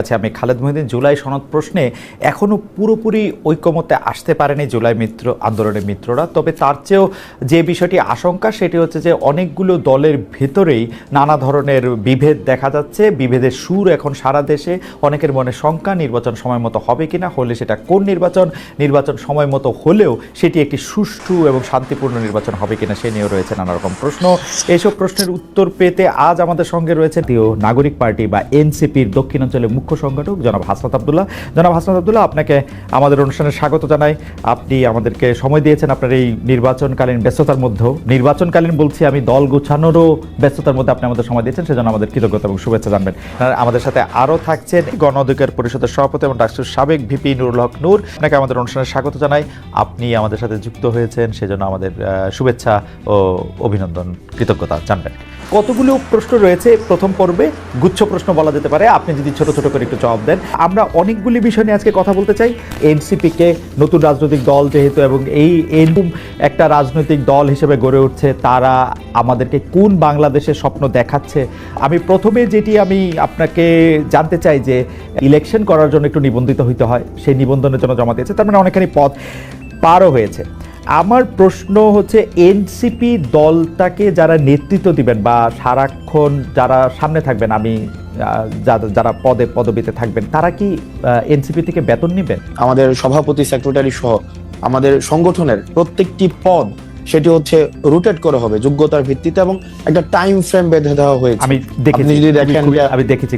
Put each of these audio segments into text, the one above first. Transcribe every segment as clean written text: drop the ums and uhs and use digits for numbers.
আচ্ছা, আমি খালেদ মহিউদ্দিন জুলাই সনদ প্রশ্নে এখনো পুরোপুরি ঐক্যমতে আসতে পারেনি জুলাই মিত্র আন্দোলনের মিত্ররা। তবে তার চেয়েও যে বিষয়টি আশঙ্কা সেটি হচ্ছে যে অনেকগুলো দলের ভেতরেই নানা ধরনের বিভেদ দেখা যাচ্ছে। বিভেদের সুর এখন সারা দেশে, অনেকের মনে শঙ্কা নির্বাচন সময় মতো হবে কিনা, হলে সেটা কোন নির্বাচন সময় মতো হলেও সেটি একটি সুষ্ঠু এবং শান্তিপূর্ণ নির্বাচন হবে কিনা সে নিয়েও রয়েছে নানা রকম প্রশ্ন। এইসব প্রশ্নের উত্তর পেতে আজ আমাদের সঙ্গে রয়েছে নাগরিক পার্টি বা এনসিপির দক্ষিণাঞ্চলের মুখ্য সংগঠক জনাব হাসনাত আবদুল্লাহ। জনাব হাসনাত আবদুল্লাহ, আপনাকে আমাদের অনুষ্ঠানে স্বাগত জানাই। আপনি আমাদেরকে সময় দিয়েছেন আপনার এই নির্বাচনকালীন ব্যস্ততার মধ্যেও, নির্বাচনকালীন বলছি আমি, দল গোছানোরও ব্যস্ততার মধ্যে আপনি আমাদের সময় দিয়েছেন, সেজন্য আমাদের কৃতজ্ঞতা এবং শুভেচ্ছা জানবেন। আমাদের সাথে আরও থাকছেন গণ অধিকার পরিষদের সভাপতি এবং ডাকসুর সাবেক ভিপি নুরুল হক নূর। আপনাকে আমাদের অনুষ্ঠানে স্বাগত জানাই। আপনি আমাদের সাথে যুক্ত হয়েছেন, সেজন্য আমাদের শুভেচ্ছা ও অভিনন্দন, কৃতজ্ঞতা জানবেন। কতগুলো প্রশ্ন রয়েছে প্রথম পর্বে, গুচ্ছ প্রশ্ন বলা যেতে পারে, আপনি যদি ছোট ছোট করে একটু জবাব দেন। আমরা অনেকগুলি বিষয় নিয়ে আজকে কথা বলতে চাই। এনসিপিকে নতুন রাজনৈতিক দল যেহেতু, এবং এই একটা রাজনৈতিক দল হিসেবে গড়ে উঠছে, তারা আমাদেরকে কোন বাংলাদেশের স্বপ্ন দেখাচ্ছে। আমি প্রথমে যেটি আমি আপনাকে জানতে চাই যে ইলেকশন করার জন্য একটু নিবন্ধিত হইতে হয়, সেই নিবন্ধনের জন্য জমা দিয়েছে, তার মানে অনেকখানি পথ পারও হয়েছে। আমার প্রশ্ন হচ্ছে, এনসিপি দলটাকে যারা নেতৃত্ব দিবেন বা সারাক্ষণ যারা সামনে থাকবেন, আমি যারা পদবিতে থাকবেন, তারা কি এনসিপি থেকে বেতন নেবেন? আমাদের সভাপতি, সেক্রেটারি সহ আমাদের সংগঠনের প্রত্যেকটি পদ সেটি হচ্ছে রোটেট করে হবে যোগ্যতার ভিত্তিতে, এবং একটা টাইম ফ্রেম বেঁধে দেওয়া হয়েছে। আমি দেখেছি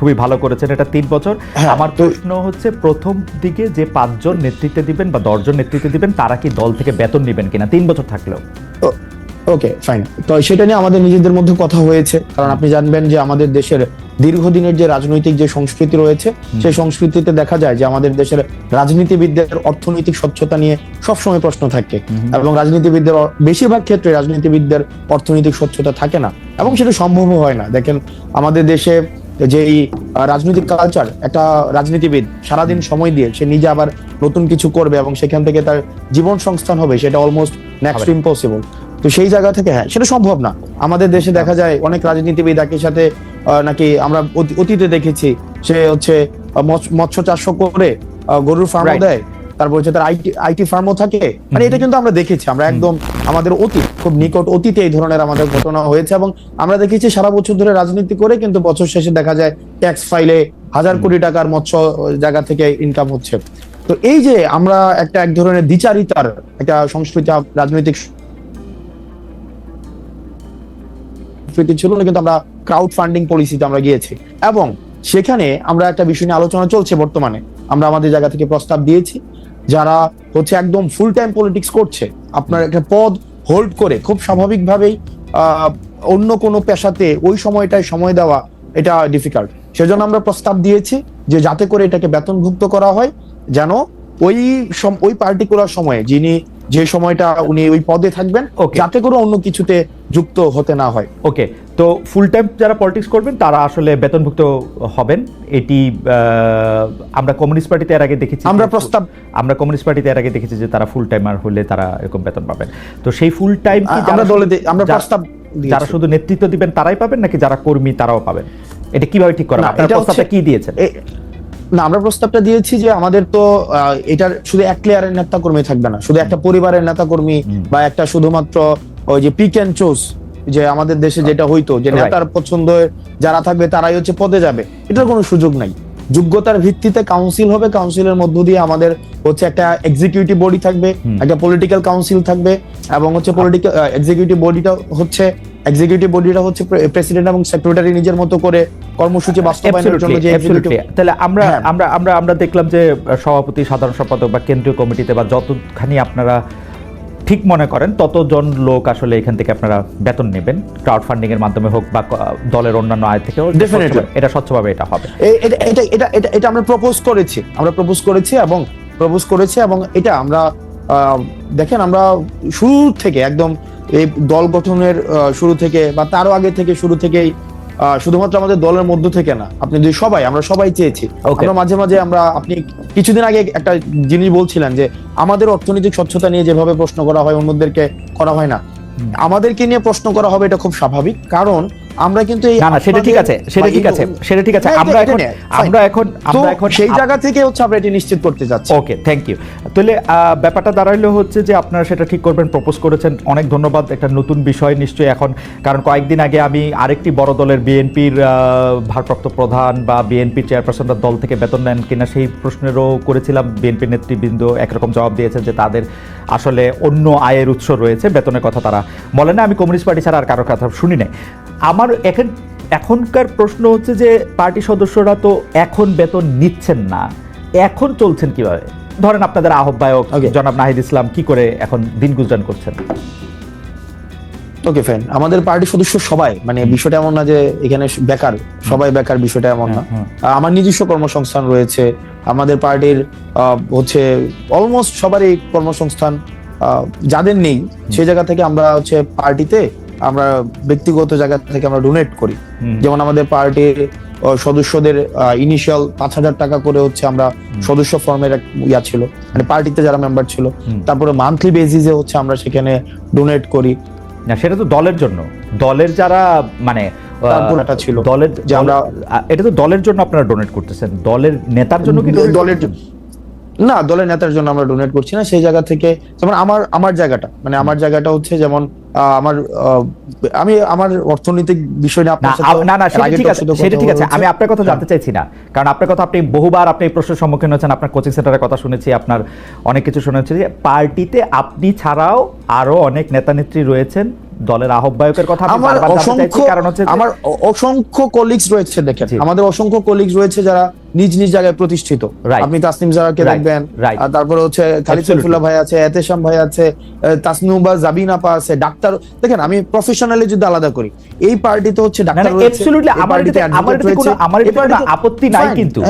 খুবই ভালো করেছেন এটা 3 বছর। আমার প্রশ্ন হচ্ছে, প্রথম দিকে যে 5 জন নেতৃত্বে দিবেন বা 10 জন নেতৃত্বে দিবেন, তারা কি দল থেকে বেতন নেবেন কিনা 3 বছর থাকলেও? ওকে, ফাইন। তো সেটা নিয়ে আমাদের নিজেদের মধ্যে কথা হয়েছে, কারণ আপনি জানবেন যে আমাদের দেশের দীর্ঘদিনের যে রাজনৈতিক যে সংস্কৃতি রয়েছে, সেই সংস্কৃতিতে দেখা যায় যে আমাদের দেশের রাজনীতিবিদদের অর্থনৈতিক স্বচ্ছতা নিয়ে সবসময় প্রশ্ন থাকে, এবং রাজনীতিবিদদের বেশিরভাগ ক্ষেত্রে রাজনীতিবিদদের অর্থনৈতিক স্বচ্ছতা থাকে না, এবং সেটা সম্ভবও হয় না। দেখেন আমাদের দেশে যে এই রাজনৈতিক কালচার, একটা রাজনীতিবিদ সারাদিন সময় দিয়ে সে নিজে আবার নতুন কিছু করবে এবং সেখান থেকে তার জীবন সংস্থান হবে, সেটা অলমোস্ট নেক্সট টু ইম্পসিবল। তো সেই জায়গা থেকে সেটা সম্ভব না। আমাদের দেশে দেখা যায় অনেক রাজনীতিবিদ একই সাথে নাকি আমরা অতীতে দেখেছি, সে হচ্ছে মৎস্য চাষ করে গরুর ফার্মও দেয়, তারপর হচ্ছে তার আইটি ফার্মও থাকে। মানে এটা কিন্তু আমরা দেখেছি, আমরা একদম আমাদের খুব নিকট অতীতে এই ধরনের আমাদের ঘটনা হয়েছে, এবং আমরা দেখেছি সারা বছর ধরে রাজনীতি করে কিন্তু বছর শেষে দেখা যায় ট্যাক্স ফাইলে 1000 কোটি টাকার মৎস্য জায়গা থেকে ইনকাম হচ্ছে। তো এই যে আমরা এক ধরনের দ্বিচারিতার একটা সংস্কৃতি, রাজনৈতিক ছিল না, কিন্তু আমরা ক্রাউড ফান্ডিং পলিসিতে আমরা গিয়েছি, এবং সেখানে আমরা একটা বিষয় নিয়ে আলোচনা চলছে বর্তমানে। আমরা আমাদের জায়গা থেকে প্রস্তাব দিয়েছি, যারা হচ্ছে একদম ফুল টাইম পলিটিক্স করছে, আপনার একটা পদ হোল্ড করে খুব স্বাভাবিকভাবেই অন্য কোনো পেশাতে ওই সময়টায় সময় দেওয়া এটা ডিফিকাল্ট। সেজন্য আমরা প্রস্তাব দিয়েছি যে যাতে করে এটাকে বেতনভুক্ত করা হয়, যেন ওই পার্টিকুলার সময়ে যিনি যে সময়টা উনি ওই পদে থাকবেন, যাতে করে অন্য কিছুতে যুক্ত হতে না হয়। ওকে, তো ফুল টাইম যারা পলিটিক্স করবেন তারা আসলে বেতনভুক্ত হবেন। এটি আমরা কমিউনিস্ট পার্টিতে এর আগে দেখেছি, যে তারা ফুল টাইমার হলে তারা এরকম বেতন পাবেন। তো সেই ফুল টাইম আমরা প্রস্তাব যারা শুধু নেতৃত্ব দিবেন তারাই পাবেন, নাকি যারা কর্মী তারাও পাবেন? এটা কিভাবে ঠিক করা? আপনারা প্রস্তাবটা কি দিয়েছেন? না, আমরা প্রস্তাবটা দিয়েছি যে আমাদের তো এটার শুধু এক লেয়ারের নেতা কর্মী থাকবে না, শুধু একটা পরিবারের নেতা কর্মী বা একটা শুধুমাত্র ওই যে পিক এন্ড চুজ, যে আমাদের দেশে যেটা হইতো যে নেতার পছন্দ যারা থাকবে তারাই হচ্ছে পদে যাবে, এটার কোনো সুযোগ নাই। যোগ্যতার ভিত্তিতে কাউন্সিল হবে, কাউন্সিলের মধ্য দিয়ে আমাদের হচ্ছে একটা এক্সিকিউটিভ বডি থাকবে, একটা পলিটিক্যাল কাউন্সিল থাকবে, এবং হচ্ছে পলিটিক্যাল এক্সিকিউটিভ বডিটা হচ্ছে প্রেসিডেন্ট এবং সেক্রেটারি নিজের মতো করে কর্মসূচি বাস্তবায়নের জন্য যে তাহলে আমরা দেখলাম যে সভাপতি, সাধারণ সম্পাদক বা কেন্দ্রীয় কমিটিতে বা যতখানি আপনারা ঠিক মনে করেন ততজন লোক আসলে এখান থেকে আপনারা বেতন নেবেন, ক্রাউড ফান্ডিং এর মাধ্যমে হোক বা দলের অন্যান্য আয় থেকে হোক, ডেফিনেটলি এটা স্বচ্ছভাবে এটা হবে। এটা আমরা প্রপোজ করেছি এবং এটা আমরা দেখেন, আমরা শুরু থেকে একদম এই দল গঠনের শুরু থেকে বা তারও আগে থেকে শুরু থেকেই শুধুমাত্র আমাদের দলের মধ্য থেকে না, আপনি যদি আমরা সবাই চেয়েছি। আমরা মাঝে মাঝে আপনি কিছুদিন আগে একটা জিনিস বলছিলেন যে আমাদের অর্থনৈতিক স্বচ্ছতা নিয়ে যেভাবে প্রশ্ন করা হয় অন্যদেরকে করা হয় না, আমাদেরকে নিয়ে প্রশ্ন করা হবে, এটা খুব স্বাভাবিক। কারণ আমরা কিন্তু এই না সেটা ঠিক আছে, সেটা ঠিক আছে, সেটা ঠিক আছে। আমরা এখন সেই জায়গা থেকে হচ্ছে আমরা এটি নিশ্চিত করতে যাচ্ছি। ওকে, থ্যাংক ইউ। তাহলে ব্যাপারটা দাঁড়াইলো হচ্ছে যে আপনারা সেটা ঠিক করবেন, প্রপোজ করেছেন, অনেক ধন্যবাদ। একটা নতুন বিষয় নিশ্চয়ই এখন, কারণ কয়েকদিন আগে আমি আরেকটি বড় দলের বিএনপির ভারপ্রাপ্ত প্রধান বা বিএনপির চেয়ারপারসনরা দল থেকে বেতন নেন কিনা সেই প্রশ্নেরও করেছিলাম। বিএনপির নেতৃবৃন্দ একরকম জবাব দিয়েছেন যে তাদের আসলে অন্য আয়ের উৎস রয়েছে, বেতনের কথা তারা বলে না। আমি কমিউনিস্ট পার্টি ছাড়া আর কারোর কথা শুনি নাই। আমার এখনকার প্রশ্ন হচ্ছে যে পার্টি সদস্যরা তো এখন বেতন নিচ্ছেন না, এখন চলছেন কিভাবে? ধরেন আপনাদের আহ্বায়ক জনাব নাহিদ ইসলাম কি করে এখন দিন গুজরান করছেন? ওকে ফাইন, আমাদের পার্টি সদস্য সবাই, মানে বিষয়টা এমন না যে এখানে বেকার, সবাই বেকার, বিষয়টা এমন না। আমার নিজস্ব কর্মসংস্থান রয়েছে, আমাদের পার্টির হচ্ছে অলমোস্ট সবারই কর্মসংস্থান। যাদের নেই সেই জায়গা থেকে আমরা হচ্ছে পার্টিতে আমরা ব্যক্তিগত জায়গা থেকে আমরা ডোনেট করি। যেমন আমাদের পার্টির সদস্যদের ইনিশিয়াল 5,000 টাকা করে হচ্ছে আমরা সদস্য ফর্মের ইয়া ছিল, মানে পার্টিতে যারা মেম্বার ছিল, তারপরে মান্থলি বেসিসে হচ্ছে আমরা সেখানে ডোনেট করি। না সেটা তো দলের জন্য, দলের যারা মানে ছিল দলের যে আমরা, এটা তো দলের জন্য আপনারা ডোনেট করতেছেন, দলের নেতার জন্য কি? দলের জন্য না, দলের নেতার জন্য আমরা ডোনেট করছি না। সেই জায়গা থেকে যেমন আমার জায়গাটা, মানে আমার জায়গাটা হচ্ছে যেমন আমি আমার অর্থনৈতিক বিষয় নিয়ে আপনার সাথে না সেটা ঠিক আছে, আমি আপনার কথা জানতে চাইছি না, কারণ আপনার কথা আপনি বহুবার আপনি এই প্রশ্নের সম্মুখীন হচ্ছেন। আপনার কোচিং সেন্টারের কথা শুনেছি, আপনার অনেক কিছু শুনেছি যে পার্টিতে আপনি ছাড়াও আরো অনেক নেতা নেত্রী রয়েছেন, দলের আহ্বায়কের কথা আমি বারবার জানতে চাইছি, কারণ হচ্ছে আমার অসংখ্য কলিগস রয়েছে। দেখেন আমাদের অসংখ্য কলিগস রয়েছে যারা নিজ নিজ জায়গায় প্রতিষ্ঠিত। আপনি তাসনিম জারাকে দেখবেন, তারপরে হচ্ছে খালিদ সাইফুল্লাহ ভাই আছে, এতেশাম ভাই আছে, তাসনুবা জাবিন আপা আছে, ডাক্তার। দেখেন আমি প্রফেশনালি যদি আলাদা করি, এই পার্টিতে হচ্ছে ডাক্তার রয়েছে, অ্যাবসলিউটলি আমার কোনো আপত্তি নাই, কিন্তু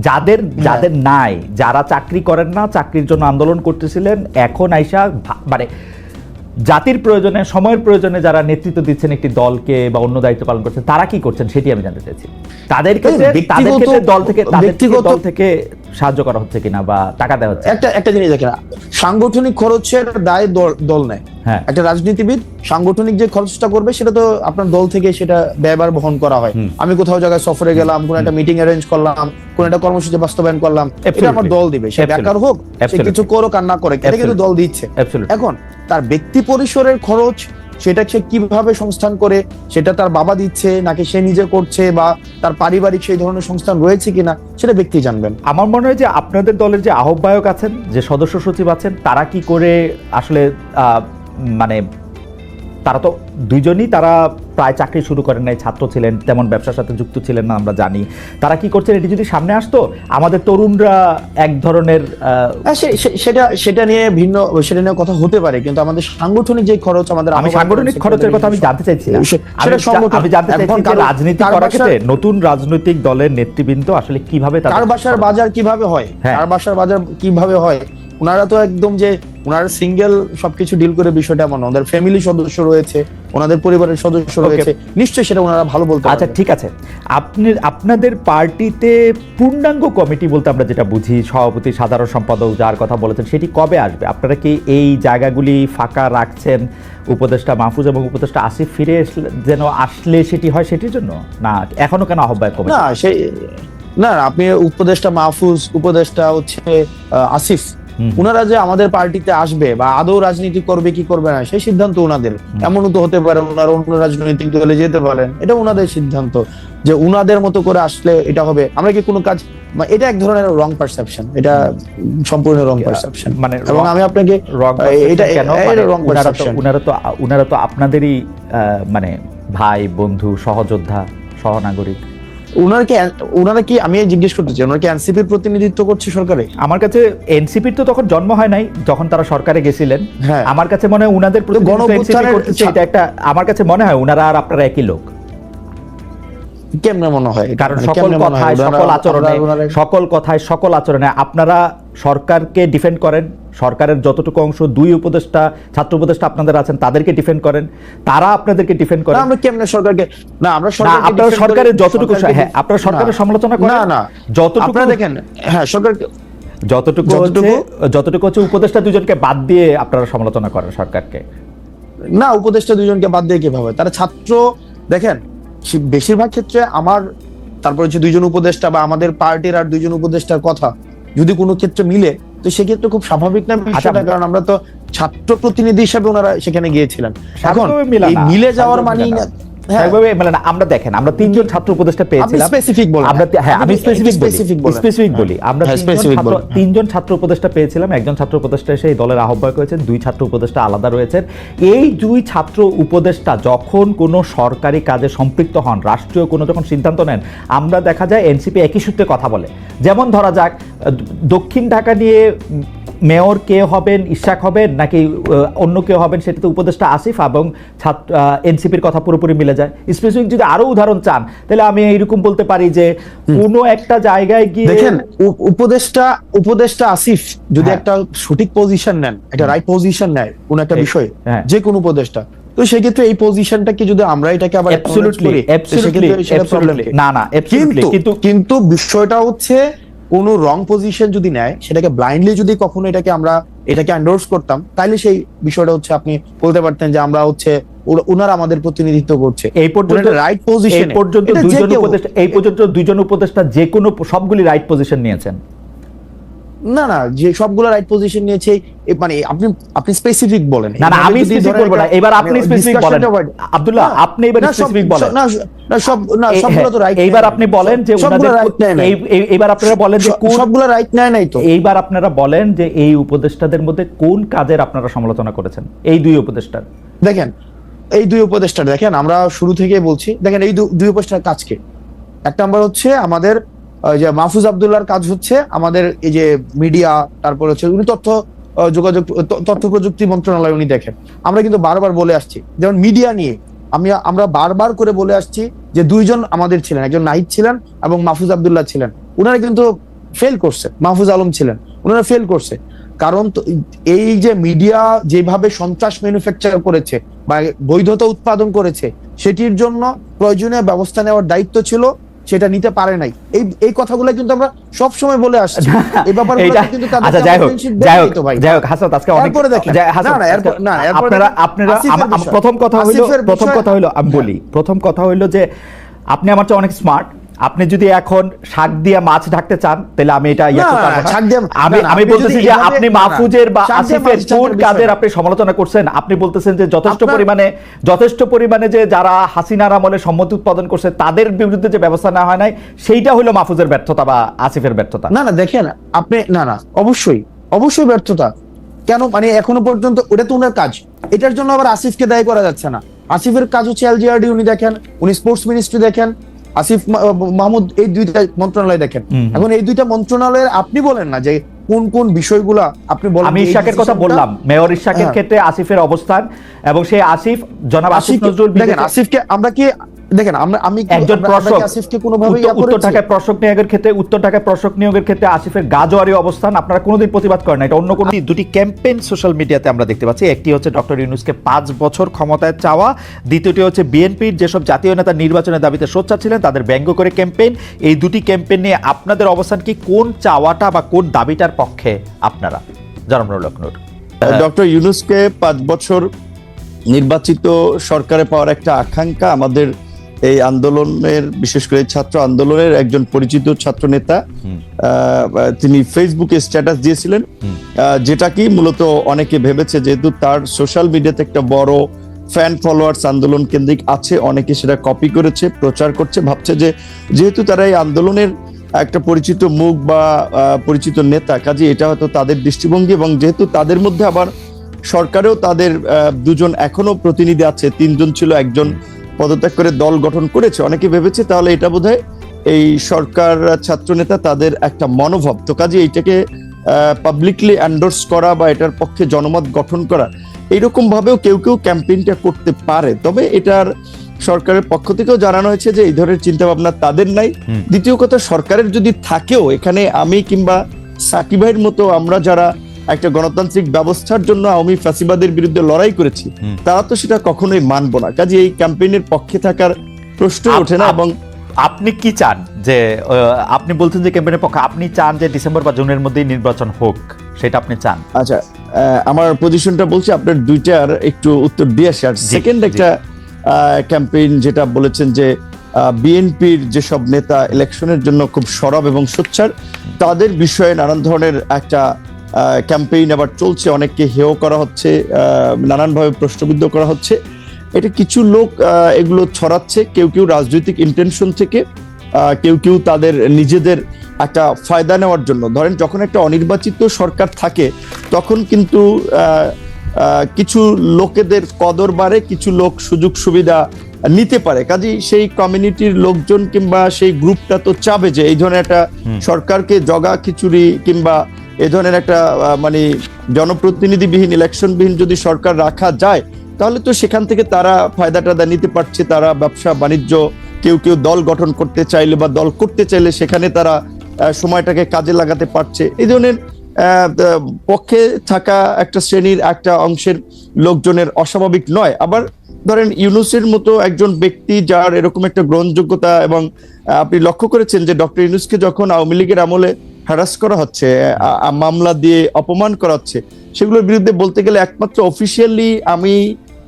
যাদের নাই, যারা চাকরি করেন না, চাকরির জন্য আন্দোলন করতেছিলেন, এখন আইসা মানে জাতির প্রয়োজনে, সময়ের প্রয়োজনে যারা নেতৃত্ব দিচ্ছেন একটি দলকে বা অন্য দায়িত্ব পালন করছেন, তারা কি করছেন সেটি আমি জানতে চাইছি। তাদের ক্ষেত্রে দল থেকে সাহায্য করা হচ্ছে কিনা বা টাকা দেওয়া হচ্ছে? একটা জিনিস দেখেন, সাংগঠনিক খরচের দায় দল নেয়। একটা রাজনীতিবিদ সাংগঠনিক যে খরচটা করবে সেটা তো আপনার দল থেকে সেটা ব্যয়ভার বহন করা হয়। আমি কোথাও জায়গায় সফরে গেলাম, কোন একটা মিটিং অ্যারেঞ্জ করলাম, কোন একটা কর্মসূচি বাস্তবায়ন করলাম, এটা আমার দল দিবে। সে বেকার হোক, সে কিছু করুক আর না করে, এটা কিন্তু দল দিচ্ছে। এখন তার ব্যক্তি পরিসরের খরচ সেটা সে কিভাবে সংস্থান করে, সেটা তার বাবা দিচ্ছে নাকি সে নিজে করছে, বা তার পারিবারিক সেই ধরনের সংস্থান রয়েছে কিনা, সেটা ব্যক্তি জানবেন। আমার মনে হয় যে আপনাদের দলের যে আহ্বায়ক আছেন, যে সদস্য সচিব আছেন, তারা কি করে আসলে মানে তারা তো দুইজনই তারা প্রায় চাকরি শুরু করেন নাই, ছাত্র ছিলেন, তেমন ব্যবসার সাথে যুক্ত ছিলেন না, আমরা জানি। তারা কি করছেন এটি যদি সামনে আসতো, আমাদের তরুণরা এক ধরনের সেটা নিয়ে ভিন্ন, সেটা নিয়ে কথা হতে পারে, কিন্তু আমাদের সাংগঠনিক যে খরচ, আমাদের আমি সাংগঠনিক খরচের কথা আমি জানতে চাইছি না, আমি জানতে চাইছি যে রাজনীতি করার ক্ষেত্রে নতুন রাজনৈতিক দলের নেতৃবৃন্দ আসলে কিভাবে কার বাসার বাজার কিভাবে হয়, কার বাসার বাজার কিভাবে হয়। ওনারা তো একদম যে ওনারা সিঙ্গেল সবকিছু ডিল করে বিষয়টা এমন, ওনাদের ফ্যামিলি সদস্য রয়েছে, ওনাদের পরিবারের সদস্য রয়েছে, নিশ্চয়ই সেটা ওনারা ভালো বলতে পারবেন। আচ্ছা ঠিক আছে, আপনাদের পার্টিতে পূর্ণাঙ্গ কমিটি বলতে আমরা যেটা বুঝি, সভাপতি, সাধারণ সম্পাদক, যার কথা বলেছেন, সেটি কবে আসবে? আপনারা কি এই জায়গাগুলি ফাঁকা রাখছেন উপদেষ্টা মাহফুজ এবং উপদেষ্টা আসিফ ফিরে যেন আসলে সেটি হয়, সেটির জন্য? না এখনো কেন আহ্বায়ক কমিটি? না আপনি উপদেষ্টা মাহফুজ, উপদেষ্টা হচ্ছে আসিফ, ওনারা যে আমাদের পার্টিতে আসবে বা আদৌ রাজনীতি করবে কি করবে না সেই সিদ্ধান্ত ওনাদের। এমনও তো হতে পারে ওনারা অন্য রাজনৈতিক দলে যেতে পারেন, এটা ওনাদের সিদ্ধান্ত, যে ওনাদের মতো করে আসলে এটা হবে। আমরা কি কোনো কাজ, এটা এক ধরনের রং পারসেপশন, এটা সম্পূর্ণ রং পারসেপশন। মানে এবং আমি আপনাকে এটা রং পারসেপশন, ওনারা তো আপনাদেরই মানে ভাই, বন্ধু, সহযোদ্ধা, সহনাগরিক। ওনারা কি, আমি জিজ্ঞেস করতে চাই, ওনারা কি এনসিপির প্রতিনিধিত্ব করছে সরকারে? আমার কাছে এনসিপির তো তখন জন্ম হয় নাই যখন তারা সরকারে গেছিলেন। আমার কাছে মনে হয় উনাদের এটা একটা, আমার কাছে মনে হয় উনারা আর আপনারা একই লোক। কেমনে মনে হয়? কারণ সকল কথায় সকল আচরণে আপনারা সরকারকে ডিফেন্ড করেন, সরকারের যতটুকু অংশ দুই উপদেষ্টা, ছাত্র উপদেষ্টা আপনাদের আছেন, তাদেরকে ডিফেন্ড করেন, তারা আপনাদেরকে ডিফেন্ড করেন। আমরা কেমনে সরকারকে, না আমরা আপনারা সরকারের যতটুকু, হ্যাঁ আপনারা সরকারের সমালোচনা করেন, না যতটুকু দেখেন, হ্যাঁ সরকারকে যতটুকু হচ্ছে উপদেষ্টা দুজনকে বাদ দিয়ে আপনারা সমালোচনা করেন সরকারকে। না উপদেষ্টা দুজনকে বাদ দিয়ে কিভাবে? তারা ছাত্র, দেখেন বেশিরভাগ ক্ষেত্রে আমার তারপর হচ্ছে দুইজন উপদেষ্টা বা আমাদের পার্টির আর দুইজন উপদেষ্টার কথা যদি কোনো ক্ষেত্রে মিলে, তো সেক্ষেত্রে খুব স্বাভাবিক না বিষয়টা, কারণ আমরা তো ছাত্র প্রতিনিধি হিসাবে ওনারা সেখানে গিয়েছিলেন। এখন এই মিলে যাওয়ার মানেই না আমরা দেখেন, আমরা তিনজন ছাত্র উপদেষ্টা পেয়েছিলাম। তিনজন ছাত্র উপদেষ্টা পেয়েছিলাম, একজন ছাত্র উপদেষ্টা এসে এই দলের আহ্বায়ক হয়েছেন, দুই ছাত্র উপদেষ্টা আলাদা রয়েছেন। এই দুই ছাত্র উপদেষ্টা যখন কোনো সরকারি কাজে সম্পৃক্ত হন, রাষ্ট্রীয় কোনো যখন সিদ্ধান্ত নেন, আমরা দেখা যায় এনসিপি একই সূত্রে কথা বলে। যেমন ধরা যাক দক্ষিণ ঢাকা নিয়ে মেয়র কে হবেন, ইশাক হবেন নাকি অন্য কেউ হবেন, সেটাতে উপদেষ্টা আসিফ এবং এনসিপির কথা পুরোপুরি মিলে যায়। স্পেসিফিক যদি আরো উদাহরণ চান তাহলে আমি এইরকম বলতে পারি যে কোনো একটা জায়গায় গিয়ে দেখেন উপদেষ্টা আসিফ যদি একটা সঠিক পজিশন নেন, একটা রাইট পজিশন নেয় কোন একটা বিষয়ে, যে কোন উপদেষ্টা, তো সেক্ষেত্রে এই পজিশনটাকে যদি আমরা এটাকে আবার কিন্তু বিষয়টা হচ্ছে কোন রং পজিশন যদি নেয়, সেটাকে ব্লাইন্ডলি যদি কখনো এটাকে এন্ডোর্স করতাম, তাহলে সেই বিষয়টা হচ্ছে আপনি বলতে পারতেন যে আমরা হচ্ছে ওনারা আমাদের প্রতিনিধিত্ব করছে। এই পর্যন্ত রাইট পজিশন, এই পর্যন্ত দুইজন উপদেষ্টা যে কোনো সবগুলি রাইট পজিশন নিয়েছেন। না যে সবগুলো রাইট পজিশন নিয়েছে, মানে আপনি স্পেসিফিক বলেন। না আমি স্পেসিফিক বলবো না, এবার আপনি স্পেসিফিক বলেন আব্দুল্লাহ, আপনি এবার স্পেসিফিক বলেন। সবগুলো তো রাইট। এইবার আপনি বলেন যে এইবার আপনারা বলেন যে সবগুলো রাইট নাই তো। এইবার আপনারা বলেন যে এই উপদেষ্টাদের মধ্যে কোন কাজের আপনারা সমালোচনা করেছেন, এই দুই উপদেষ্টার? দেখেন এই দুই উপদেষ্টার, দেখেন আমরা শুরু থেকে বলছি, দেখেন এই দুই উপদেষ্টার কাজকে, এক নাম্বার হচ্ছে আমাদের যে মাহফুজ আব্দুল্লাহর কাজ হচ্ছে আমাদের এই যে মিডিয়া, তারপর হচ্ছে উনি তথ্য প্রযুক্তি মন্ত্রণালয় উনি দেখেন। আমরা কিন্তু বারবার বলে আসছি, যেমন মিডিয়া নিয়ে আমরা বারবার করে বলে আসছি যে দুইজন আমাদের ছিলেন, একজন নাহিদ ছিলেন এবং মাহফুজ আব্দুল্লাহ ছিলেন, ওনারা কিন্তু ফেল করছে। মাহফুজ আলম ছিলেন, ওনারা ফেল করছে। কারণ এই যে মিডিয়া যেভাবে সন্ত্রাস ম্যানুফ্যাকচার করেছে বা বৈধতা উৎপাদন করেছে, সেটির জন্য প্রয়োজনীয় ব্যবস্থা নেওয়ার দায়িত্ব ছিল, সেটা নিতে পারে নাই। এই কথাগুলো কিন্তু আমরা সব সময় বলে আসছি। এই ব্যাপারগুলো কিন্তু আচ্ছা যাই হোক হাসান, আজকে অনেক আপনারা প্রথম কথা হলো আমি বলি, প্রথম কথা হলো যে আপনি আমার চেয়ে অনেক স্মার্ট। আপনি যদি এখন শাক দিয়ে মাছ ঢাকতে চান তাহলে আমি এটা আমি বলতেছি যে আপনি মাহফুজের বা আসিফের কোন কাজের আপনি সমালোচনা করছেন? আপনি বলতেছেন যে যথেষ্ট পরিমাণে যে যারা হাসিনার আমলে সম্মতি উৎপাদন করছে তাদের বিরুদ্ধে যে ব্যবস্থা নেওয়া হয় নাই, সেইটা হলো মাহফুজের ব্যর্থতা বা আসিফের ব্যর্থতা। না দেখেন আপনি অবশ্যই ব্যর্থতা। কেন? মানে এখনো পর্যন্ত ওটা তো ওনার কাজ, এটার জন্য আবার আসিফকে দায়ী করা যাচ্ছে না। আসিফের কাজ হচ্ছে এলজিআরডি উনি দেখেন, উনি স্পোর্টস মিনিস্ট্রি দেখেন, আসিফ মাহমুদ এই দুইটা মন্ত্রণালয় দেখেন। এখন এই দুইটা মন্ত্রণালয়ের আপনি বলেন না যে কোন বিষয়গুলা আপনি বলেন। আমি ইশাকের কথা বললাম, মেয়র ইশাকের ক্ষেত্রে আসিফের অবস্থান এবং সেই আসিফ জনাব আসিফ নজরুল, দেখেন আসিফকে আমরা কি দেখেন আমি একজন আসিফকে কোনোভাবে উত্তর ঢাকায় প্রশাসক নিয়োগের ক্ষেত্রে আসিফের গাজোয়ারি অবস্থান আপনারা কোনোদিন প্রতিবাদ করেন না। এটা অন্য কোনো দুটি ক্যাম্পেইন সোশ্যাল মিডিয়াতে আমরা দেখতে পাচ্ছি। একটি হচ্ছে ডক্টর ইউনূসকে 5 বছর ক্ষমতায় চাওয়া, দ্বিতীয়টি হচ্ছে বিএনপির যেসব জাতীয় নেতা নির্বাচনের দাবিতে সোচ্চার ছিলেন তাদের ব্যঙ্গ করে ক্যাম্পেইন। এই দুটি ক্যাম্পেইন নিয়ে আপনাদের অবস্থান কি? কোন চাওয়াটা বা কোন দাবিটার পক্ষে আপনারা? জনাব লক্ষ্ণৌর। ডক্টর ইউনূসকে 5 বছর নির্বাচিত সরকারে পাওয়ার একটা আকাঙ্ক্ষা আমাদের এই আন্দোলনের, বিশেষ করে ছাত্র আন্দোলনের একজন পরিচিত ছাত্র নেতা তিনি ফেসবুকে স্ট্যাটাস দিয়েছিলেন, যেটা কি মূলত অনেকে ভেবেছে যেহেতু তার সোশ্যাল মিডিয়াতে একটা বড় ফ্যান ফলোয়ার্স আন্দোলন কেন্দ্রিক আছে, অনেকে সেটা কপি করেছে, প্রচার করছে, ভাবছে যে যেহেতু তারা এই আন্দোলনের একটা পরিচিত মুখ বা পরিচিত নেতা, কাজে এটা হয়তো তাদের দৃষ্টিভঙ্গি। এবং যেহেতু তাদের মধ্যে আবার সরকারেও তাদের দুজন এখনো প্রতিনিধি আছে, 3 জন ছিল, একজন পদত্যাগ করে দল গঠন করেছে, অনেকে ভেবেছে তাহলে এটা বোধহয় এই সরকার ছাত্র নেতা তাদের একটা মনোভাব, তো কাজে এইটাকে পাবলিকলি এন্ডোর্স করা বা এটার পক্ষে জনমত গঠন করা, এইরকম ভাবেও কেউ ক্যাম্পেইনটা করতে পারে। তবে এটার সরকারের পক্ষ থেকেও জানানো হয়েছে যে এই ধরনের চিন্তা ভাবনা তাদের নাই। দ্বিতীয় কথা, সরকারের যদি থাকেও এখানে আমি কিংবা সাকিব ভাইয়ের মতো আমরা যারা একটা গণতান্ত্রিক ব্যবস্থার জন্য আওয়ামী ফ্যাসিবাদের বিরুদ্ধে লড়াই করেছি, তারা তো সেটা কখনোই মানবো না। কাজে এই ক্যাম্পেইনের পক্ষে থাকার প্রশ্ন ওঠে না। এবং আপনি কি চান? যে আপনি বলছেন যে ক্যাম্পেইনের পক্ষে, আপনি চান যে ডিসেম্বর বা জুনের মধ্যেই নির্বাচন হোক, সেটা আপনি চান? আচ্ছা, আমার পজিশনটা বলছি, আপনার দুইটার একটু উত্তর দিয়ে আসি। আর সেকেন্ড একটা ক্যাম্পেইন যেটা বলেছেন যে বিএনপির যেসব নেতা ইলেকশনের জন্য খুব সরব এবং সোচ্চার, তাদের বিষয়ে নানান ধরনের একটা ক্যাম্পেইন আবার চলছে, অনেককে হেয় করা হচ্ছে, নানানভাবে প্রশ্নবিদ্ধ করা হচ্ছে। এটা কিছু লোক এগুলো ছড়াচ্ছে, কেউ কেউ রাজনৈতিক ইন্টেনশন থেকে, কেউ কেউ তাদের নিজেদের একটা ফায়দা নেওয়ার জন্য। ধরেন যখন একটা অনির্বাচিত সরকার থাকে তখন কিন্তু কিছু লোকেদের কদর বাড়ে, কিছু লোক সুযোগ সুবিধা নিতে পারে, কাজেই সেই কমিউনিটির লোকজন কিংবা সেই গ্রুপটা তো চাবে যে এই ধরনের একটা সরকারকে জগা খিচুড়ি কিংবা এই ধরনের একটা মানে জনপ্রতিনিধিবিহীন ইলেকশনবিহীন যদি সরকার রাখা যায় তাহলে তো সেখান থেকে তারা ফায়দা টাদা নিতে পারছে, তারা ব্যবসা বাণিজ্য, কেউ কেউ দল গঠন করতে চাইলে বা দল করতে চাইলে সেখানে তারা সময়টাকে কাজে লাগাতে পারছে। এই ধরনের পক্ষে থাকা একটা শ্রেণীর একটা অংশের লোকজনের অস্বাভাবিক নয়। আবার ধরেন ইউনূসের মতো একজন ব্যক্তি যার এরকম একটা গ্রহণযোগ্যতা, এবং আপনি লক্ষ্য করেছেন যে ডক্টর ইউনূসকে যখন আওয়ামী লীগের আমলে হ্যারাস করা হচ্ছে, মামলা দিয়ে অপমান করা হচ্ছে, সেগুলোর বিরুদ্ধে বলতে গেলে একমাত্র অফিসিয়ালি আমি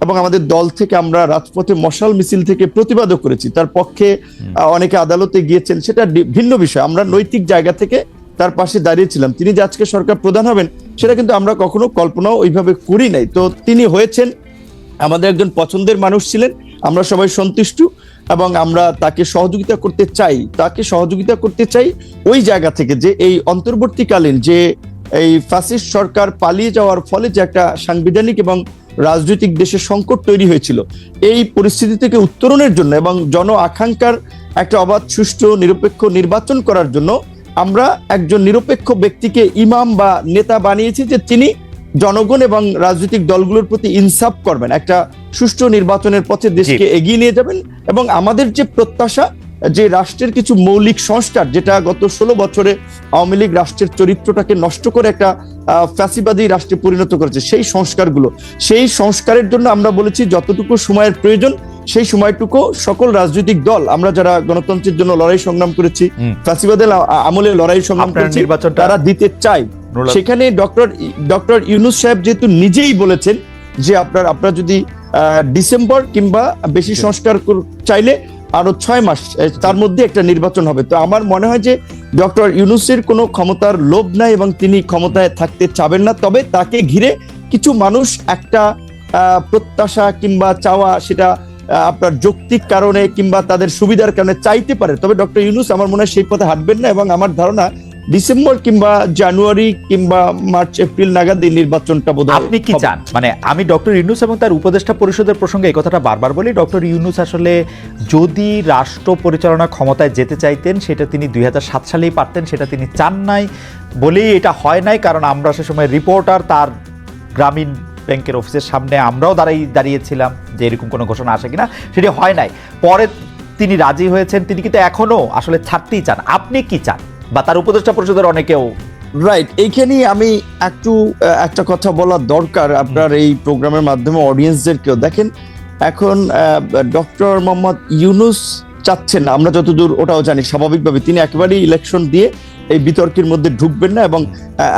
এবং আমাদের দল থেকে আমরা রাজপথে মশাল মিছিল থেকে প্রতিবাদও করেছি, তার পক্ষে অনেকে আদালতে গিয়েছেন, সেটা ভিন্ন বিষয়। আমরা নৈতিক জায়গা থেকে তার পাশে দাঁড়িয়েছিলাম। তিনি যে আজকে সরকার প্রধান হবেন সেটা কিন্তু আমরা কখনো কল্পনাও ওইভাবে করি নাই। তো তিনি হয়েছেন, আমাদের একজন পছন্দের মানুষ ছিলেন, আমরা সবাই সন্তুষ্ট এবং আমরা তাকে সহযোগিতা করতে চাই ওই জায়গা থেকে যে এই অন্তর্বর্তীকালীন যে এই ফ্যাসিস্ট সরকার পালিয়ে যাওয়ার ফলে যে একটা সাংবিধানিক এবং রাজনৈতিক দেশের সংকট তৈরি হয়েছিল, এই পরিস্থিতি থেকে উত্তরণের জন্য এবং জন আকাঙ্ক্ষার একটা অবাধ সুষ্ঠু নিরপেক্ষ নির্বাচন করার জন্য আমরা একজন নিরপেক্ষ ব্যক্তিকে ইমাম বা নেতা বানিয়েছি, যে তিনি জনগণ এবং রাজনৈতিক দলগুলোর প্রতি ইনসাফ করবেন, একটা সুষ্ঠু নির্বাচনের পথে দেশকে এগিয়ে নিয়ে যাবেন। এবং আমাদের যে প্রত্যাশা যে রাষ্ট্রের কিছু মৌলিক সংস্কার, যেটা গত 16 বছরে আওয়ামী লীগ রাষ্ট্রের চরিত্রটাকে নষ্ট করে একটা ফ্যাসিবাদী রাষ্ট্রে পরিণত করেছে, সেই সংস্কারের জন্য আমরা বলেছি যতটুকু সময়ের প্রয়োজন সেই সময়টুকু সকল রাজনৈতিক দল, আমরা যারা গণতন্ত্রের জন্য লড়াই সংগ্রাম করেছি, ফ্যাসিবাদের আমলে লড়াই সংগ্রাম করেছি, তারা দিতে চাই। সেখানে ডক্টর ইউনূস সাহেব যেহেতু নিজেই বলেছেন যে আপনারা যদি ডিসেম্বর কিংবা বেশি সংস্কার চাইলে আরো 6 মাস তার মধ্যে একটা নির্বাচন হবে। তো আমার মনে হয় যে ডক্টর ইউনূসের কোনো ক্ষমতার লোভ নাই এবং তিনি ক্ষমতায় থাকতে চাবেন না। তবে তাকে ঘিরে কিছু মানুষ একটা প্রত্যাশা কিংবা চাওয়া, সেটা আপনার যৌক্তিক কারণে কিংবা তাদের সুবিধার কারণে চাইতে পারে। তবে ডক্টর ইউনূস আমার মনে হয় সেই পথে হাঁটবেন না, এবং আমার ধারণা ডিসেম্বর কিংবা জানুয়ারি কিংবা মার্চ এপ্রিল নাগাদ এই নির্বাচনটা বোধহয়। আপনি কি চান? মানে আমি ডক্টর ইউনূস এবং তার উপদেষ্টা পরিষদের প্রসঙ্গে এই কথাটা বারবার বলি, ডক্টর ইউনূস আসলে যদি রাষ্ট্র পরিচালনা ক্ষমতায় যেতে চাইতেন সেটা তিনি 2007 সালেই পারতেন, সেটা তিনি চান নাই বলেই এটা হয় নাই। কারণ আমরা সে সময় রিপোর্টার তার গ্রামীণ ব্যাংকের অফিসের সামনে আমরাও দাঁড়িয়েছিলাম যে এরকম কোনো ঘোষণা আসে কিনা, সেটি হয় নাই। পরে তিনি রাজি হয়েছেন, তিনি কিন্তু এখনো আসলে ছাড়তেই চান। আপনি কি চান? বা তার উপদেষ্টা পরিষদের অনেকেও রাইট। এইখানেই আমি একটা কথা বলা দরকার আপনার এই প্রোগ্রামের মাধ্যমে অডিয়েন্সদেরকেও। দেখেন, এখন ডক্টর মোহাম্মদ ইউনূস চাচ্ছেন না, আমরা যতদূর ওটাও জানি, স্বাভাবিকভাবে তিনি একেবারেই ইলেকশন দিয়ে এই বিতর্কের মধ্যে ঢুকবেন না এবং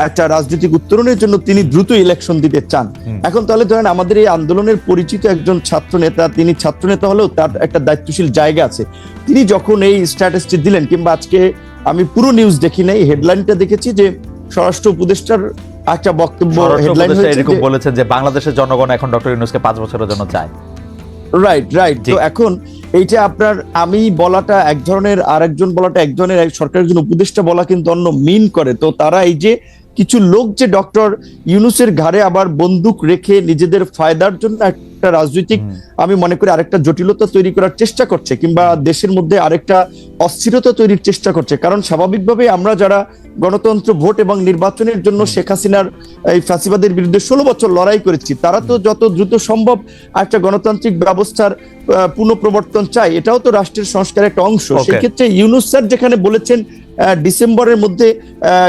একটা রাজনৈতিক উত্তরণের জন্য তিনি দ্রুত ইলেকশন দিতে চান। এখন তাহলে ধরেন আমাদের এই আন্দোলনের পরিচিত একজন ছাত্র নেতা, তিনি ছাত্র নেতা হলেও তার একটা দায়িত্বশীল জায়গা আছে, তিনি যখন এই স্ট্যাটাসটি দিলেন, কিংবা আজকে আমি পুরো নিউজ দেখি নাই, হেডলাইনটা দেখেছি যে স্বরাষ্ট্র উপদেষ্টার একটা বক্তব্য হেডলাইন এরকম বলেছেন যে বাংলাদেশের জনগণ এখন ডক্টর ইউনূসকে 5 বছরের জন্য চায়। রাইট। তো এখন এইটা আপনার আমি বলাটা এক ধরনের, আরেকজন বলাটা এক ধরনের, সরকারের একজন উপদেষ্টা বলা কিন্তু অন্য মিন করে। তো তারা এই যে কিছু লোক যে ডক্টর ইউনূসের ঘাড়ে আবার বন্দুক রেখে নিজেদের ফায়দার জন্য একটা রাজনৈতিক, আমি মনে করি আরেকটা জটিলতা তৈরি করার চেষ্টা করছে, কিংবা দেশের মধ্যে আরেকটা অস্থিরতা তৈরির চেষ্টা করছে। কারণ স্বাভাবিকভাবে আমরা যারা গণতন্ত্র, ভোট এবং নির্বাচনের জন্য শেখ হাসিনার এই ফ্যাসিবাদের বিরুদ্ধে 16 বছর লড়াই করেছি, তারা তো যত দ্রুত সম্ভব একটা গণতান্ত্রিক ব্যবস্থার পুনঃপ্রবর্তন চাই, এটাও তো রাষ্ট্রের সংস্কারের একটা অংশ। সেক্ষেত্রে ইউনূস স্যার যেখানে বলেছেন ডিসেম্বরের মধ্যে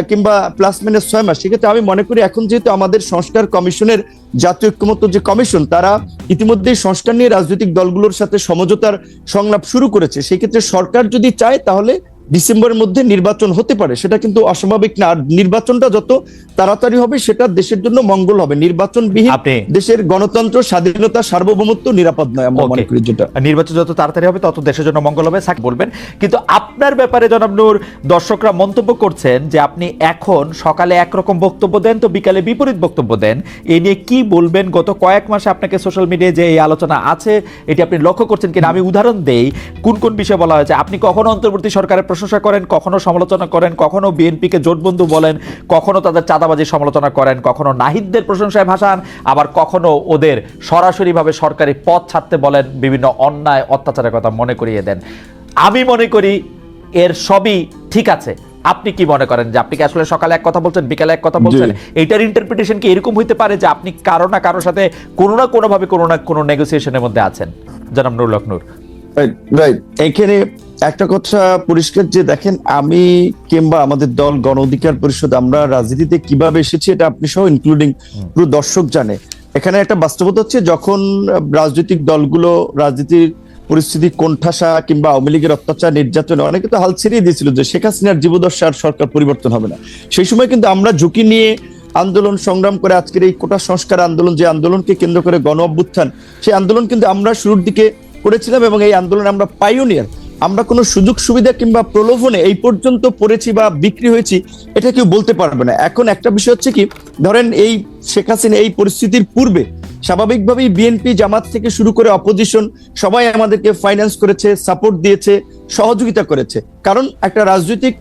কিংবা প্লাস মাইনাস 6 মাস, সেক্ষেত্রে আমি মনে করি এখন যেহেতু আমাদের সংস্কার কমিশনের জাতীয় ঐক্যমত্য যে কমিশন, তারা ইতিমধ্যেই সংস্কার নিয়ে রাজনৈতিক দলগুলোর সাথে সমঝোতার সংলাপ শুরু করেছে। সেক্ষেত্রে সরকার যদি চায় তাহলে ডিসেম্বরের মধ্যে নির্বাচন হতে পারে, সেটা কিন্তু অস্বাভাবিক না। আর নির্বাচনটা যত তাড়াতাড়ি হবে সেটা দেশের জন্য মঙ্গল হবে। নির্বাচনবিহীন দেশের গণতন্ত্র, স্বাধীনতা, সার্বভৌমত্ব নিরাপদ নয়, আমরা মনে করি। যেটা নির্বাচন যত তাড়াতাড়ি হবে তত দেশের জন্য মঙ্গল হবে বলবেন। কিন্তু আপনার ব্যাপারে জনাব নূর, দর্শকরা মন্তব্য করছেন যে আপনি এখন সকালে একরকম বক্তব্য দেন তো বিকালে বিপরীত বক্তব্য দেন। এই নিয়ে কি বলবেন? গত কয়েক মাসে আপনাকে সোশ্যাল মিডিয়ায় যে এই আলোচনা আছে এটি আপনি লক্ষ্য করছেন কিনা? আমি উদাহরণ দেই কোন কোন বিষয়ে বলা হয়েছে। আপনি কখনো অন্তর্বর্তী সরকারের প্রশংসা করেন, কখনো সমালোচনা করেন, কখনো বিএনপিকে জোটবন্ধু বলেন, কখনো তাদের চাঁদাবাজির সমালোচনা করেন, কখনো নাহিদদের প্রশংসায় ভাসান, আবার কখনো ওদের সরাসরিভাবে সরকারি পদ ছাড়তে বলেন, বিভিন্ন অন্যায় অত্যাচারের কথা মনে করিয়ে দেন। আমি মনে করি এর সবই ঠিক আছে। আপনি কি মনে করেন যে আপনি কি আসলে সকালে এক কথা বলছেন, বিকালে এক কথা বলছেন? এইটার ইন্টারপ্রিটেশন কি এরকম হইতে পারে যে আপনি কারো না কারোর সাথে কোনো না কোনোভাবে কোনো না কোনো নেগোসিয়েশনের মধ্যে আছেন? জনাব নুরুল হক নূর। রাইট, এখানে একটা কথা পরিষ্কার যে দেখেন, আমি কিংবা আমাদের দল গণ অধিকার পরিষদ, আমরা রাজনীতিতে কিভাবে এসেছি এটা আপনি সহ ইনক্লুডিং পুরো দর্শক জানে। এখানে একটা বাস্তবতা হচ্ছে, যখন রাজনৈতিক দলগুলো রাজনীতির পরিস্থিতি কোণঠাসা কিংবা আওয়ামী লীগের অত্যাচার নির্যাতনে অনেকে তো হাল ছেড়িয়ে দিয়েছিল যে শেখ হাসিনার জীবদশা আর সরকার পরিবর্তন হবে না। সেই সময় কিন্তু আমরা ঝুঁকি নিয়ে আন্দোলন সংগ্রাম করে আজকের এই কোটা সংস্কার আন্দোলন, যে আন্দোলনকে কেন্দ্র করে গণ অভ্যুত্থান, সেই আন্দোলন কিন্তু আমরা শুরুর দিকে করেছিলাম এবং এই আন্দোলনে আমরা পাইওনিয়ার। আমরা কোনো সুযোগ সুবিধা কিংবা প্রলোভনে এই পর্যন্ত পড়েছি বা বিক্রি হয়েছি এটা কেউ বলতে পারবে না। এখন একটা বিষয় হচ্ছে কি, ধরেন এই শেখ হাসিনা এই পরিস্থিতির পূর্বে স্বাভাবিকভাবেই বিএনপি, জামাত থেকে শুরু করে অপোজিশন সবাই আমাদেরকে ফাইন্যান্স করেছে, সাপোর্ট দিয়েছে, সহযোগিতা করেছে। কারণ একটা রাজনৈতিক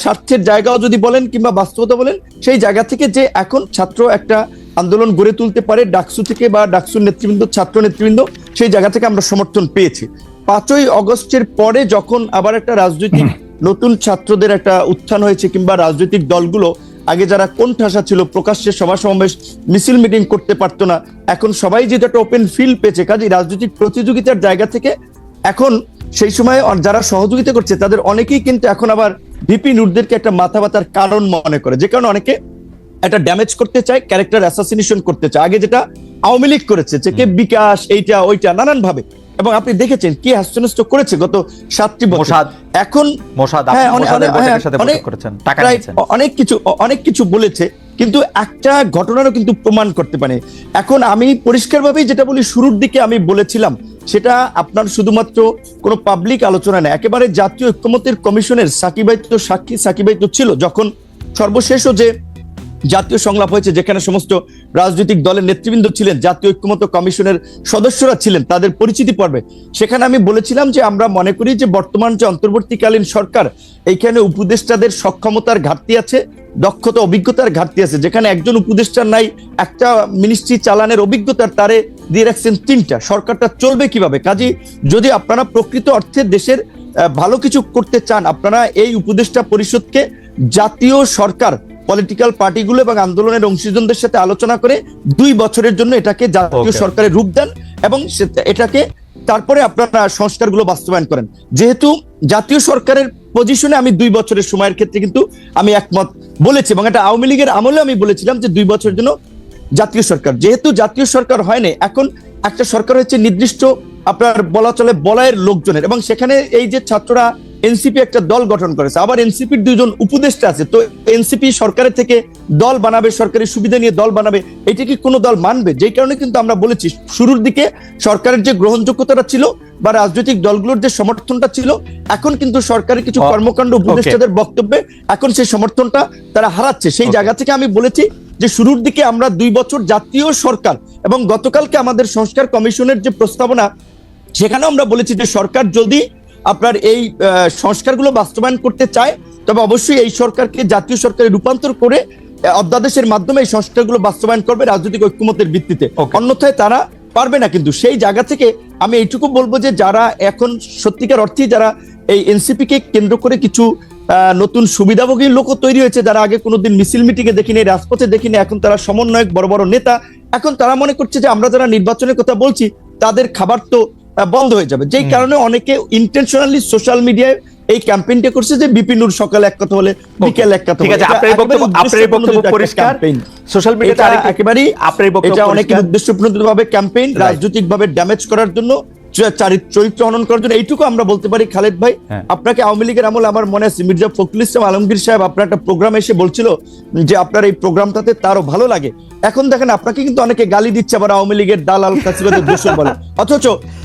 স্বার্থের জায়গাও যদি বলেন কিংবা বাস্তবতা বলেন, সেই জায়গা থেকে যে এখন ছাত্র একটা আন্দোলন গড়ে তুলতে পারে ডাকসু থেকে বা ডাকসুর নেতৃবৃন্দ, ছাত্র নেতৃবৃন্দ, সেই জায়গা থেকে আমরা সমর্থন পেয়েছি। 5ই অগস্টের পরে যখন আবার একটা রাজনৈতিক নতুন ছাত্রদের একটা উত্থান হয়েছে কিংবা রাজনৈতিক দলগুলো আগে যারা কোণঠাসা ছিল, প্রকাশ্যে সভা সমাবেশ মিছিল মিটিং করতে পারতো না, এখন সবাই যেটা একটা ওপেন ফিল্ড পেয়েছে, কাজে রাজনৈতিক প্রতিযোগিতার জায়গা থেকে এখন সেই সময় যারা সহযোগিতা করছে তাদের অনেকেই কিন্তু এখন আবার ভিপি নূরদেরকে একটা মাথা ব্যথার কারণ মনে করে, যে কারণে অনেকে একটা ড্যামেজ করতে চায়, ক্যারেক্টার অ্যাসাসিনেশন করতে চায়। আগে যেটা আওয়ামী লীগ করেছে, যে কে বিকাশ, এইটা ওইটা নানান ভাবে, এবং আপনি দেখেছেন কি হাস্যনষ্ট করেছে গত 7টি বছর। এখন অনেক কিছু বলেছে, কিন্তু একটা ঘটনারও কিন্তু প্রমাণ করতে পারে। এখন আমি পরিষ্কারভাবেই যেটা বলি, শুরুর দিকে আমি বলেছিলাম, সেটা আপনার শুধুমাত্র কোনো পাবলিক আলোচনা নেই, একেবারে জাতীয় ঐক্যমত্যের কমিশনের সাকিবাই তো সাক্ষী, সাকিবাই তো ছিল যখন সর্বশেষও যে জাতীয় সংলাপ হয়েছে, যেখানে সমস্ত রাজনৈতিক দলের নেতৃবৃন্দ ছিলেন, জাতীয় ঐক্যমত্য কমিশনের সদস্যরা ছিলেন, তাদের পরিচিতি পর্বে সেখানে আমি বলেছিলাম যে আমরা মনে করি যে বর্তমান যে অন্তর্বর্তীকালীন সরকার, এইখানে উপদেষ্টাদের সক্ষমতার ঘাটতি আছে, দক্ষতা অভিজ্ঞতার ঘাটতি আছে। যেখানে একজন উপদেষ্টার নাই, একটা মিনিস্ট্রি চালানোর অভিজ্ঞতার তারে দিয়ে রাখছেন 3টা, সরকারটা চলবে কিভাবে? কাজে যদি আপনারা প্রকৃত অর্থে দেশের ভালো কিছু করতে চান, আপনারা এই উপদেষ্টা পরিষদকে জাতীয় সরকার, পলিটিক্যাল পার্টিগুলো এবং আন্দোলনের অংশীজনদের সাথে আলোচনা করে 2 বছরের জন্য এটাকে জাতীয় সরকারের রূপ দেন এবং এটাকে তারপরে আপনারা সংস্কারগুলো বাস্তবায়ন করেন। যেহেতু জাতীয় সরকারের পজিশনে আমি 2 বছরের সময়ের ক্ষেত্রে কিন্তু আমি একমত বলেছি, এবং এটা আওয়ামী লীগের আমলে আমি বলেছিলাম যে 2 বছরের জন্য জাতীয় সরকার। যেহেতু জাতীয় সরকার হয়নি, এখন একটা সরকার হচ্ছে নির্দিষ্ট আপনার বলা চলে বলয়ের লোকজনের, এবং সেখানে এই যে ছাত্ররা এনসিপি একটা দল গঠন করেছে, আবার এনসিপির 2জন উপদেষ্টা আছে, তো এনসিপি সরকারের থেকে দল বানাবে, সরকারি সুবিধা নিয়ে দল বানাবে, এটা কি কোনো দল মানবে? যেই কারণে কিন্তু আমরা বলেছি শুরুর দিকে সরকারের যে গ্রহণযোগ্যতাটা ছিল বা রাজনৈতিক দলগুলোর যে সমর্থনটা ছিল, এখন কিন্তু সরকারের কিছু কর্মকাণ্ড, উপদেষ্টাদের বক্তব্যে এখন সেই সমর্থনটা তারা হারাচ্ছে। সেই জায়গা থেকে আমি বলেছি যে শুরুর দিকে আমরা 2 বছর জাতীয় সরকার, এবং গতকালকে আমাদের সংস্কার কমিশনের যে প্রস্তাবনা, সেখানেও আমরা বলেছি যে সরকার যদি আপনার এই সংস্কারগুলো বাস্তবায়ন করতে চায়, তবে অবশ্যই এই সরকারকে জাতীয় সরকারে রূপান্তর করে অধ্যাদেশের মাধ্যমে এই সংস্কারগুলো বাস্তবায়ন করবে রাজনৈতিক ঐক্যমত্যের ভিত্তিতে, অন্যথায় তারা পারবে না। কিন্তু সেই জায়গা থেকে আমি এইটুকু বলবো যে যারা এখন সত্যিকার অর্থেই যারা এই এনসিপি কে কেন্দ্র করে কিছু নতুন সুবিধাভোগী লোকও তৈরি হয়েছে, যারা আগে কোনোদিন মিছিল মিটিংয়ে দেখিনি, রাজপথে দেখিনি, এখন তারা সমন্বয়ক, বড় বড় নেতা, এখন তারা মনে করছে যে আমরা যারা নির্বাচনের কথা বলছি তাদের খাবার তো বন্ধ হয়ে যাবে। যেই কারণে অনেকে ইন্টেনশনালি সোশ্যাল মিডিয়ায় এই ক্যাম্পেইনটা করছে যে বিপি নূর সকালে এক কথা বলে বিকেল এক কথা। ঠিক আছে, আপনার বক্তব্য পরিষ্কার। সোশ্যাল মিডিয়াতে একেবারেই আপনার বক্তব্য, এটা অনেক উদ্দেশ্যপ্রণোদিতভাবে ক্যাম্পেইন, রাজনৈতিকভাবে ড্যামেজ করার জন্য চরিত্র হনন করার জন্য এইটুকু আমরা বলতে পারি খালেদ ভাই, হ্যাঁ। আপনাকে আওয়ামী লীগের আমলে আমার মনে আছে মির্জা ফখরুল ইসলাম আলমগীর সাহেব আপনার একটা প্রোগ্রামে এসে বলছিল যে আপনার এই প্রোগ্রামটাতে তারও ভালো লাগে। এখন দেখেন আপনাকে কিন্তু অনেকে গালি দিচ্ছে, আবার আওয়ামী লীগের দালাল ফ্যাসিবাদের দোষর বলে।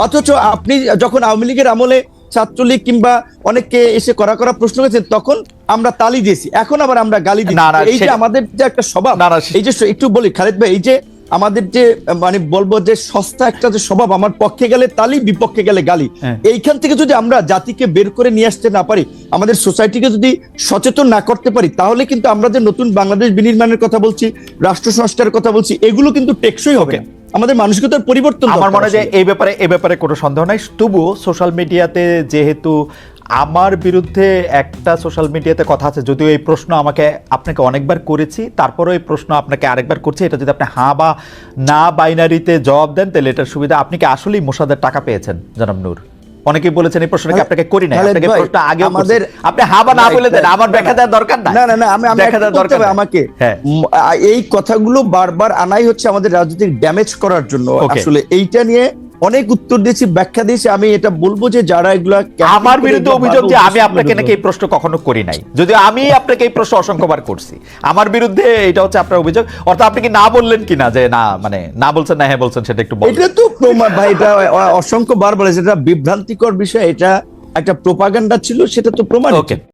অথচ আপনি যখন আওয়ামী লীগের আমলে ছাত্রলীগ কিংবা অনেককে এসে করা প্রশ্ন করেছেন তখন আমরা তালি দিয়েছি, এখন আবার আমরা গালি দিচ্ছি। না, না, এই যে আমাদের যে একটা স্বভাব, না, না, এই যে একটু বলি খালেদ ভাই, এই যে আমাদের যে মানে বলবো যে সস্তা একটা যে স্বভাব, আমার পক্ষে গেলে তালি বিপক্ষে গেলে গালি, হ্যাঁ। এইখান থেকে যদি আমরা জাতিকে বের করে নিয়ে আসতে না পারি, আমাদের সোসাইটিকে যদি সচেতন না করতে পারি, তাহলে কিন্তু আমরা যে নতুন বাংলাদেশ বিনির্মাণের কথা বলছি, রাষ্ট্র সংস্কারের কথা বলছি, এগুলো কিন্তু টেকসই হবে না। আমাদের মানসিকতার পরিবর্তন আমার দরকার মনে হয় যে আসলে। এই ব্যাপারে কোনো সন্দেহ নাই। তবুও সোশ্যাল মিডিয়াতে যেহেতু আমার বিরুদ্ধে একটা সোশ্যাল মিডিয়াতে কথা আছে, যদিও এই প্রশ্ন আপনাকে অনেকবার করেছি, তারপরেও এই প্রশ্ন আপনাকে আরেকবার করছি, এটা যদি আপনি হ্যাঁ বা না বাইনারিতে জবাব দেন তাহলে এটার সুবিধা। আপনি কি আসলেই মোসাদের টাকা পেয়েছেন জনাব নূর? অনেকেই বলেছেন এই প্রশ্নটা কি আপনাকে করি না, খালেদ আপনাকে ভাই, প্রশ্ন আগেও আমাদের আপনি হ্যাঁ বা না বলে দেন, আমার ব্যাখ্যা দেওয়ার দরকার নাই। না আমি ব্যাখ্যা দেওয়ার দরকার নাই। আমাকে হ্যাঁ। এই কথাগুলো বারবার আনাই হচ্ছে আমাদের রাজনৈতিক ড্যামেজ করার জন্য। Okay. আসলে এইটা নিয়ে অনেক উত্তর দিয়েছি, ব্যাখ্যা দিয়েছি। আমি এটা বলবো যে যারা এগুলা আমার বিরুদ্ধে অভিযোগ যে আমি আপনাকে নাকি এই প্রশ্ন কখনো করি নাই, যদিও আমি আপনাকে এই প্রশ্ন অসংখ্যবার করছি। আমার বিরুদ্ধে এটা হচ্ছে আপনার অভিযোগ। অর্থাৎ আপনি কি না বললেন কিনা যে না, মানে না বলছেন না হ্যাঁ বলছেন, সেটা একটু বলুন। এটা তো প্রমাণ ভাই, এটা অসংখ্য বার বলেছে, এটা বিভ্রান্তিকর বিষয়, এটা একটা প্রোপাগান্ডা ছিল, সেটা তো প্রমাণ। ওকে।